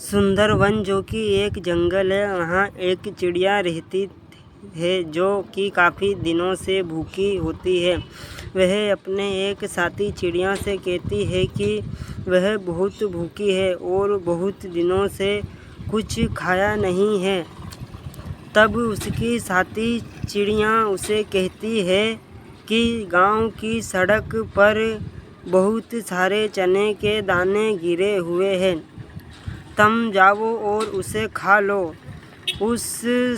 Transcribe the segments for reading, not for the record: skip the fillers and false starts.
सुंदरवन जो कि एक जंगल है, वहाँ एक चिड़िया रहती है जो कि काफ़ी दिनों से भूखी होती है। वह अपने एक साथी चिड़िया से कहती है कि वह बहुत भूखी है और बहुत दिनों से कुछ खाया नहीं है। तब उसकी साथी चिड़िया उसे कहती है कि गांव की सड़क पर बहुत सारे चने के दाने गिरे हुए हैं, तुम जाओ और उसे खा लो। उस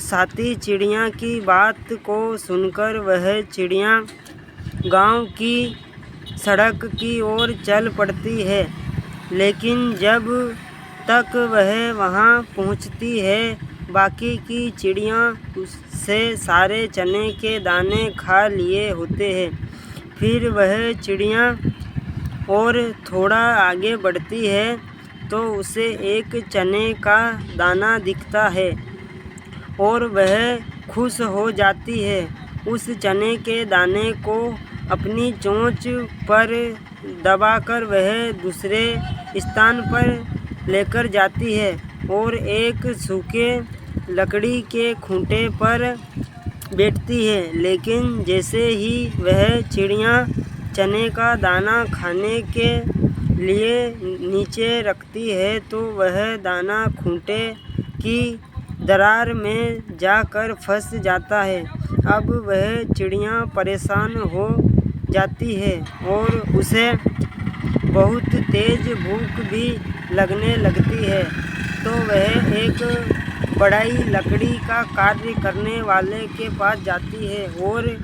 साथी चिड़िया की बात को सुनकर वह चिड़िया गांव की सड़क की ओर चल पड़ती है, लेकिन जब तक वह वहां पहुंचती है, बाकी की चिड़िया उससे सारे चने के दाने खा लिए होते हैं। फिर वह चिड़िया और थोड़ा आगे बढ़ती है तो उसे एक चने का दाना दिखता है और वह खुश हो जाती है। उस चने के दाने को अपनी चोंच पर दबाकर वह दूसरे स्थान पर लेकर जाती है और एक सूखे लकड़ी के खूंटे पर बैठती है। लेकिन जैसे ही वह चिड़िया चने का दाना खाने के लिए नीचे रखती है तो वह दाना खूंटे की दरार में जाकर फंस जाता है। अब वह चिड़िया परेशान हो जाती है और उसे बहुत तेज भूख भी लगने लगती है, तो वह एक बढ़ई लकड़ी का कार्य करने वाले के पास जाती है और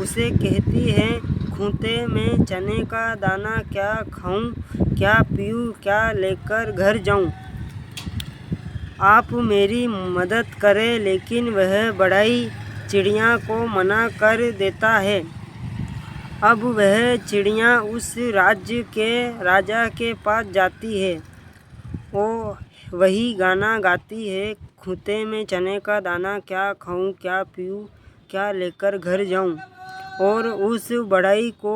उसे कहती है, खूंटे में चने का दाना क्या खाऊं, क्या पीऊं, क्या लेकर घर जाऊं? आप मेरी मदद करें। लेकिन वह बढ़ई चिड़िया को मना कर देता है। अब वह चिड़िया उस राज्य के राजा के पास जाती है। वो वही गाना गाती है, खूंटे में चने का दाना क्या खाऊं, क्या पीऊं, क्या लेकर घर जाऊं? और उस बढ़ई को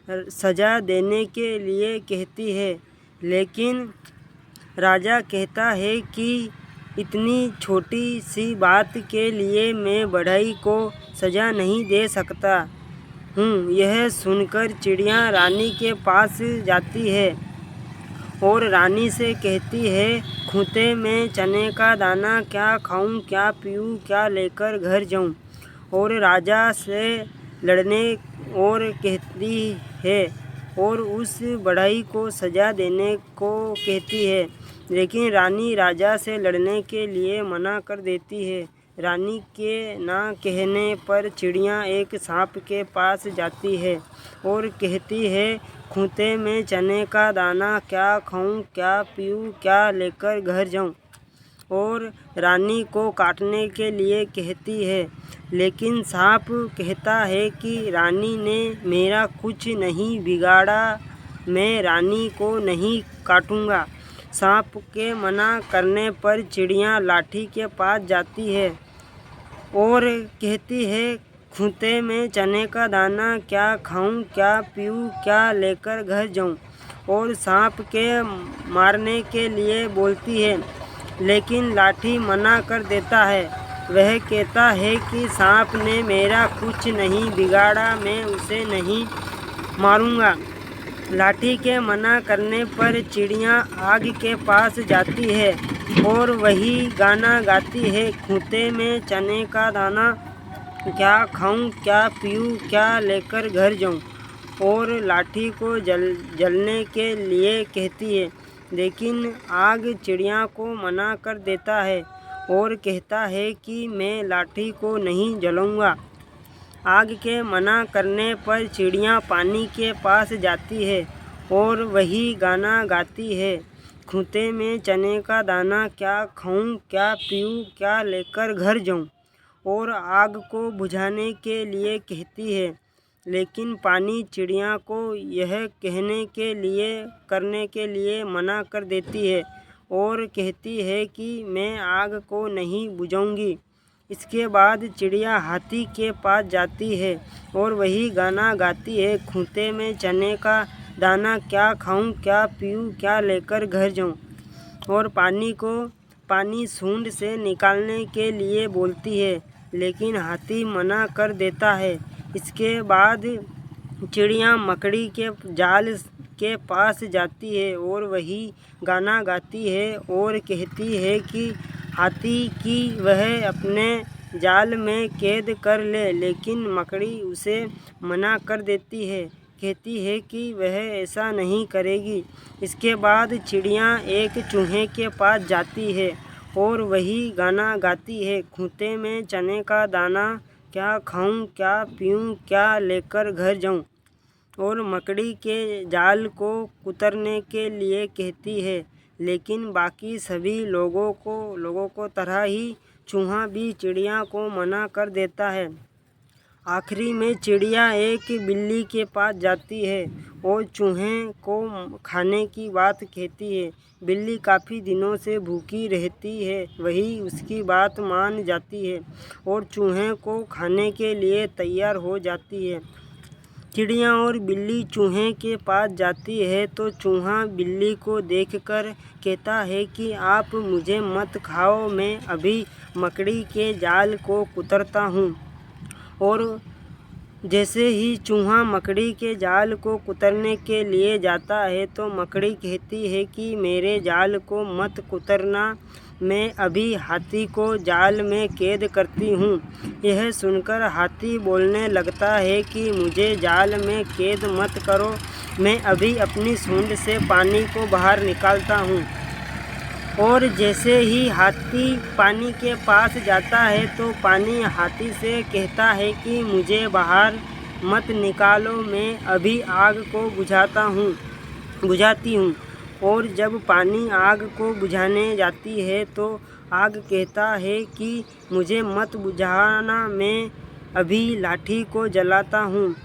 सजा देने के लिए कहती है। लेकिन राजा कहता है कि इतनी छोटी सी बात के लिए मैं बढ़ई को सजा नहीं दे सकता हूँ। यह सुनकर चिड़िया रानी के पास जाती है और रानी से कहती है, खूंटे में चने का दाना क्या खाऊं, क्या पीऊं, क्या लेकर घर जाऊं? और राजा से लड़ने और कहती है और उस बढ़ई को सजा देने को कहती है। लेकिन रानी राजा से लड़ने के लिए मना कर देती है। रानी के ना कहने पर चिड़िया एक सांप के पास जाती है और कहती है, खूंटे में चने का दाना क्या खाऊं, क्या पीऊं, क्या लेकर घर जाऊं? और रानी को काटने के लिए कहती है। लेकिन सांप कहता है कि रानी ने मेरा कुछ नहीं बिगाड़ा, मैं रानी को नहीं काटूंगा। सांप के मना करने पर चिड़िया लाठी के पास जाती है और कहती है, खूंटे में चने का दाना क्या खाऊं, क्या पीऊं, क्या लेकर घर जाऊं? और सांप के मारने के लिए बोलती है, लेकिन लाठी मना कर देता है। वह कहता है कि सांप ने मेरा कुछ नहीं बिगाड़ा, मैं उसे नहीं मारूंगा। लाठी के मना करने पर चिड़िया आग के पास जाती है और वही गाना गाती है, खूंटे में चने का दाना क्या खाऊं, क्या पीऊं, क्या लेकर घर जाऊं? और लाठी को जलने के लिए कहती है। लेकिन आग चिड़िया को मना कर देता है और कहता है कि मैं लाठी को नहीं जलाऊंगा। आग के मना करने पर चिड़िया पानी के पास जाती है और वही गाना गाती है, खूंटे में चने का दाना क्या खाऊं, क्या पीऊं, क्या लेकर घर जाऊं? और आग को बुझाने के लिए कहती है। लेकिन पानी चिड़िया को यह करने के लिए मना कर देती है और कहती है कि मैं आग को नहीं बुझाऊंगी। इसके बाद चिड़िया हाथी के पास जाती है और वही गाना गाती है, खूंटे में चने का दाना क्या खाऊं, क्या पीऊं, क्या लेकर घर जाऊं? और पानी सूंड से निकालने के लिए बोलती है, लेकिन हाथी मना कर देता है। इसके बाद चिड़िया मकड़ी के जाल के पास जाती है और वही गाना गाती है और कहती है कि हाथी की वह अपने जाल में कैद कर ले, लेकिन मकड़ी उसे मना कर देती है, कहती है कि वह ऐसा नहीं करेगी। इसके बाद चिड़िया एक चूहे के पास जाती है और वही गाना गाती है, खूंटे में चने का दाना, क्या खाऊं क्या पीऊं क्या लेकर घर जाऊं। और मकड़ी के जाल को कुतरने के लिए कहती है, लेकिन बाकी सभी लोगों को तरह ही चूहा भी चिड़िया को मना कर देता है। आखिरी में चिड़िया एक बिल्ली के पास जाती है और चूहे को खाने की बात कहती है। बिल्ली काफ़ी दिनों से भूखी रहती है, वही उसकी बात मान जाती है और चूहे को खाने के लिए तैयार हो जाती है। चिड़िया और बिल्ली चूहे के पास जाती है तो चूहा बिल्ली को देखकर कहता है कि आप मुझे मत खाओ, मैं अभी मकड़ी के जाल को कुतरता हूँ। और जैसे ही चूहा मकड़ी के जाल को कुतरने के लिए जाता है तो मकड़ी कहती है कि मेरे जाल को मत कुतरना, मैं अभी हाथी को जाल में कैद करती हूँ। यह सुनकर हाथी बोलने लगता है कि मुझे जाल में कैद मत करो, मैं अभी अपनी सूंड से पानी को बाहर निकालता हूँ। और जैसे ही हाथी पानी के पास जाता है तो पानी हाथी से कहता है कि मुझे बाहर मत निकालो, मैं अभी आग को बुझाती हूँ। और जब पानी आग को बुझाने जाती है तो आग कहता है कि मुझे मत बुझाना, मैं अभी लाठी को जलाता हूँ।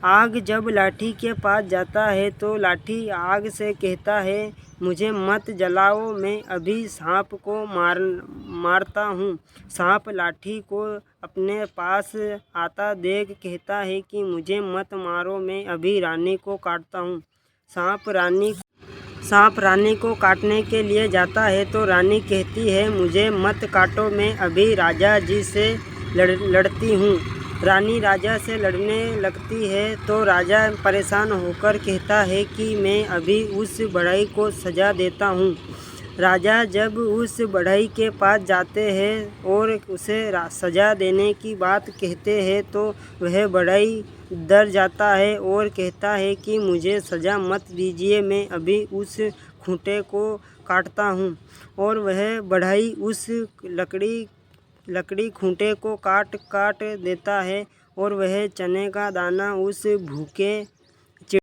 आग जब लाठी के पास जाता है तो लाठी आग से कहता है मुझे मत जलाओ, मैं अभी सांप को मारता हूँ। सांप लाठी को अपने पास आता देख कहता है कि मुझे मत मारो, मैं अभी रानी को काटता हूँ। सांप रानी को काटने के लिए जाता है तो रानी कहती है मुझे मत काटो, मैं अभी राजा जी से लड़ती हूँ। रानी राजा से लड़ने लगती है तो राजा परेशान होकर कहता है कि मैं अभी उस बढ़ई को सजा देता हूँ। राजा जब उस बढ़ई के पास जाते हैं और उसे सजा देने की बात कहते हैं तो वह बढ़ई डर जाता है और कहता है कि मुझे सज़ा मत दीजिए, मैं अभी उस खूंटे को काटता हूँ। और वह बढ़ई उस लकड़ी खूंटे को काट देता है और वह चने का दाना उस भूखे